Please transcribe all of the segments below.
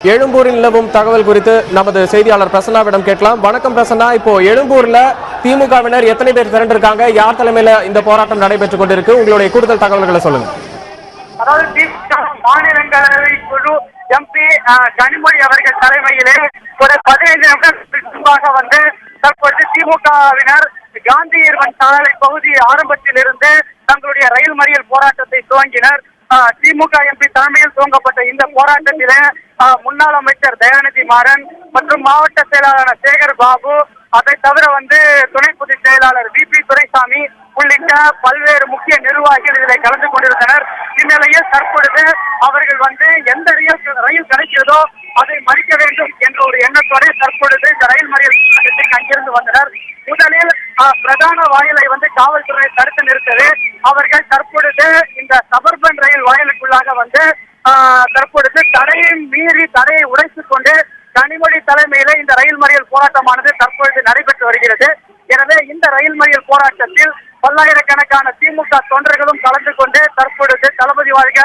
எழும்பூரில் நிலவும் தகவல் குறித்து நமது செய்தியாளர் பிரசன்னாவிடம் கேட்கலாம். வணக்கம் பிரசன்னா, இப்போ எழும்பூர்ல திமுகவினர் எத்தனை பேர் திரண்டிருக்காங்க, யார் தலைமையில இந்த போராட்டம் நடைபெற்றுக் கொண்டிருக்கு, உங்களுடைய கூடுதல் தகவல்களை சொல்லுங்க. அதாவது திமுக மாநிலங்களவை குழு எம்பி கனிமொழி அவர்கள் தலைமையிலே ஒரு 15 நிமிடங்களுக்கு முன்பாக வந்து தற்போது திமுகவினர் காந்தி இருவன் சாலை பகுதி ஆரம்பத்தில் இருந்து தங்களுடைய ரயில் மறியல் போராட்டத்தை துவங்கினர். திமுக எம்பி தலைமையில் துவங்கப்பட்ட இந்த போராட்டத்திலே முன்னாள் அமைச்சர் தயாநிதி மாறன் மற்றும் மாவட்ட செயலாளர் சேகர் பாபு, அதை தவிர வந்து துணை பொதுச் செயலாளர் VP துரைசாமி உள்ளிட்ட பல்வேறு முக்கிய நிர்வாகிகள் இதில் கலந்து கொண்டிருந்தனர். இந்நிலையில் தற்பொழுது அவர்கள் வந்து எந்த ரயில் கிடைக்கிறதோ அதை மறிக்க வேண்டும் என்ற ஒரு எண்ணத்தோடு தற்பொழுது இந்த ரயில் மறியல் அங்கிருந்து வந்தனர். முதலில் பிரதான வாயிலை வந்து காவல்துறை தடுத்து நிறுத்தவே அவர்கள் தற்பொழுது இந்த சபர்பன் ரயில் வாயிலுக்குள்ளாக வந்து தற்பொழுது தடையை மீறி தடையை உடைத்துக் கொண்டு கனிமொழி தலைமையில இந்த ரயில் மறியல் போராட்டமானது தற்பொழுது நடைபெற்று வருகிறது. எனவே இந்த ரயில் மறியல் போராட்டத்தில் பல்லாயிரக்கணக்கான திமுக தொண்டர்களும் கலந்து கொண்டு தற்பொழுது தளபதி வாழ்க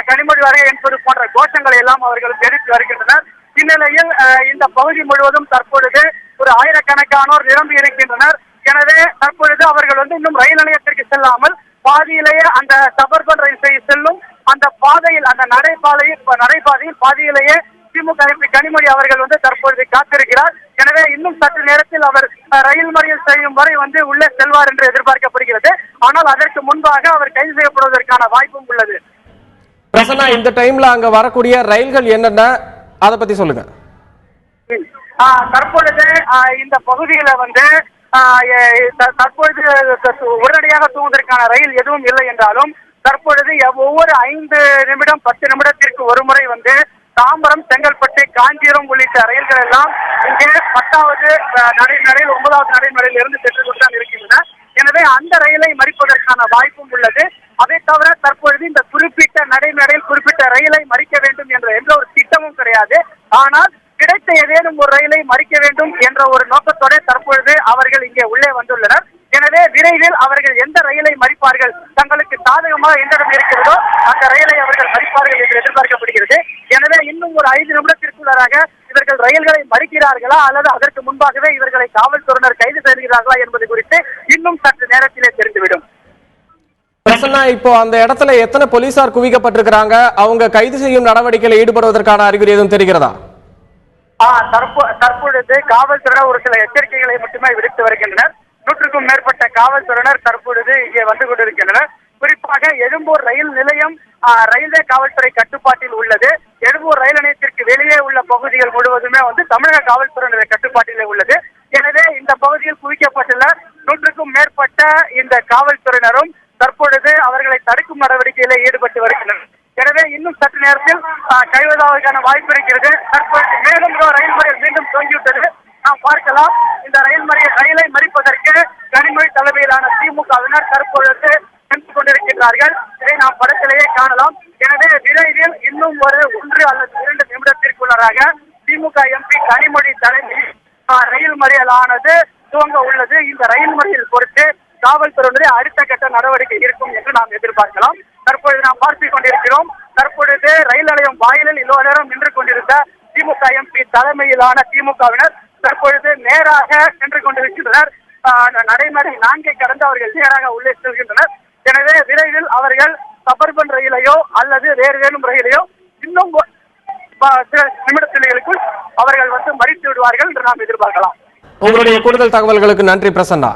கனிமொழி வாழ்க என்பது போன்ற கோஷங்களை எல்லாம் அவர்கள் தெரிவித்து வருகின்றனர். இந்நிலையில் இந்த பகுதி முழுவதும் தற்பொழுது ஒரு ஆயிரக்கணக்கானோர் நிரம்பி இருக்கின்றனர். எனவே தற்பொழுது அவர்கள் வந்து இன்னும் ரயில் நிலையத்திற்கு செல்லாமல் பாதியிலேயே அந்த சபர்பன் ரயில் செல்லும் அந்த பாதையில் அந்த நடைபாதையில் பாதியிலேயே திமுக எம்பி கனிமொழி அவர்கள் வந்து தற்பொழுது காத்திருக்கிறார். எனவே இன்னும் சற்று நேரத்தில் அவர் ரயில் மறியல் செய்யும் வரை வந்து உள்ளே செல்வார் என்று எதிர்பார்க்கப்படுகிறது. ஆனால் அதற்கு முன்பாக அவர் கைது செய்யப்படுவதற்கான வாய்ப்பும் உள்ளது. பிரசன்னா, இந்த டைம்ல அங்க வரக்கூடிய ரயில்கள் என்னென்ன, அதை பத்தி சொல்லுங்க. தற்பொழுது இந்த பகுதியில வந்து தற்பொழுது உடனடியாக தூங்குவதற்கான ரயில் எதுவும் இல்லை என்றாலும் தற்பொழுது ஒவ்வொரு 5 நிமிடம் 10 நிமிடத்திற்கு ஒரு முறை வந்து தாம்பரம், செங்கல்பட்டு, காஞ்சிபுரம் உள்ளிட்ட ரயில்கள் எல்லாம் இங்கே 10வது நடைமேடையில் 9வது நடைமேடையில் இருந்து சென்று கொண்டுதான் இருக்கின்றன. எனவே அந்த ரயிலை மறிப்பதற்கான வாய்ப்பும் உள்ளது. அதை தவிர தற்பொழுது இந்த குறிப்பிட்ட நடைமேடையில் குறிப்பிட்ட ரயிலை மறிக்க வேண்டும் என்ற எந்த ஒரு திட்டமும் கிடையாது. ஆனால் கிடைத்த ஏதேனும் ஒரு ரயிலை மறிக்க வேண்டும் என்ற ஒரு நோக்கத்தோடு தற்பொழுது அவர்கள் இங்கே உள்ளே வந்துள்ளனர். எனவே விரைவில் அவர்கள் எந்த ரயிலை மறிப்பார்கள், தங்களுக்கு சாதகமாக எந்த இடம் இருக்கிறதோ அந்த ரயிலை அவர்கள் மறிப்பார்கள் என்று எதிர்பார்க்கப்படுகிறது. எனவே இன்னும் ஒரு 5 நிமிடத்திற்குள்ளாக இவர்கள் ரயில்களை மறிக்கிறார்களா அல்லது அதற்கு முன்பாகவே இவர்களை காவல்துறையினர் கைது செய்கிறார்களா என்பது குறித்து இன்னும் சற்று நேரத்திலே தெரிந்துவிடும். பிரசன்னா, இப்போ அந்த இடத்துல எத்தனை போலீசார் குவிக்கப்பட்டிருக்கிறாங்க, அவங்க கைது செய்யும் நடவடிக்கையில் ஈடுபடுவதற்கான அறிகுறி எதுவும் தெரிகிறதா? தற்பொழுது காவல்துறையினர் ஒரு சில எச்சரிக்கைகளை மட்டுமே விடுத்து வருகின்றனர். 100க்கும் மேற்பட்ட காவல்துறையினர் தற்பொழுது இங்கே வந்து கொண்டிருக்கின்றனர். குறிப்பாக எழும்பூர் ரயில் நிலையம் ரயில்வே காவல்துறை கட்டுப்பாட்டில் உள்ளது. எழும்பூர் ரயில் நிலையத்திற்கு வெளியே உள்ள பகுதிகள் முழுவதுமே வந்து தமிழக காவல்துறையினர் கட்டுப்பாட்டிலே உள்ளது. எனவே இந்த பகுதியில் குவிக்கப்பட்டுள்ள 100க்கும் மேற்பட்ட இந்த காவல்துறையினரும் தற்பொழுது அவர்களை தடுக்கும் நடவடிக்கையில ஈடுபட்டு வருகின்றனர். எனவே இன்னும் சற்று நேரத்தில் கைவதாவதற்கான வாய்ப்பு இருக்கிறது. தற்பொழுது மேலும் ரயில் மறியல் மீண்டும் துவங்கிவிட்டது. நாம் பார்க்கலாம். இந்த ரயிலை மறிப்பதற்கு கனிமொழி தலைமையிலான திமுகவினர் தற்பொழுது சென்று கொண்டிருக்கிறார்கள். இதை நாம் படத்திலேயே காணலாம். எனவே விரைவில் இன்னும் ஒரு 1 அல்லது 2 நிமிடத்திற்குள்ளாக திமுக எம்பி கனிமொழி தலைமையில் ரயில் மறியலானது துவங்க உள்ளது. இந்த ரயில் மறியல் பொறுத்து காவல்துறையினரே அடுத்த கட்ட நடவடிக்கை இருக்கும் என்று நாம் எதிர்பார்க்கலாம். தற்பொழுது நாம் பார்த்துக் கொண்டிருக்கிறோம். தற்பொழுது ரயில் நிலையம் வாயிலில் இவ்வளவு நேரம் நின்று கொண்டிருந்த திமுக எம்பி தலைமையிலான திமுகவினர் தற்பொழுது நேராக சென்று கொண்டிருக்கின்றனர். நடைமுறை 4 கடந்து அவர்கள் நேராக உள்ளே செல்கின்றனர். எனவே விரைவில் அவர்கள் சபர்பன் ரயிலையோ அல்லது வேறு வேணும் ரயிலையோ இன்னும் சில நிமிடத்திற்குள் அவர்கள் வந்து மறித்து விடுவார்கள் என்று நாம் எதிர்பார்க்கலாம். உங்களுடைய கூடுதல் தகவல்களுக்கு நன்றி பிரசன்னா.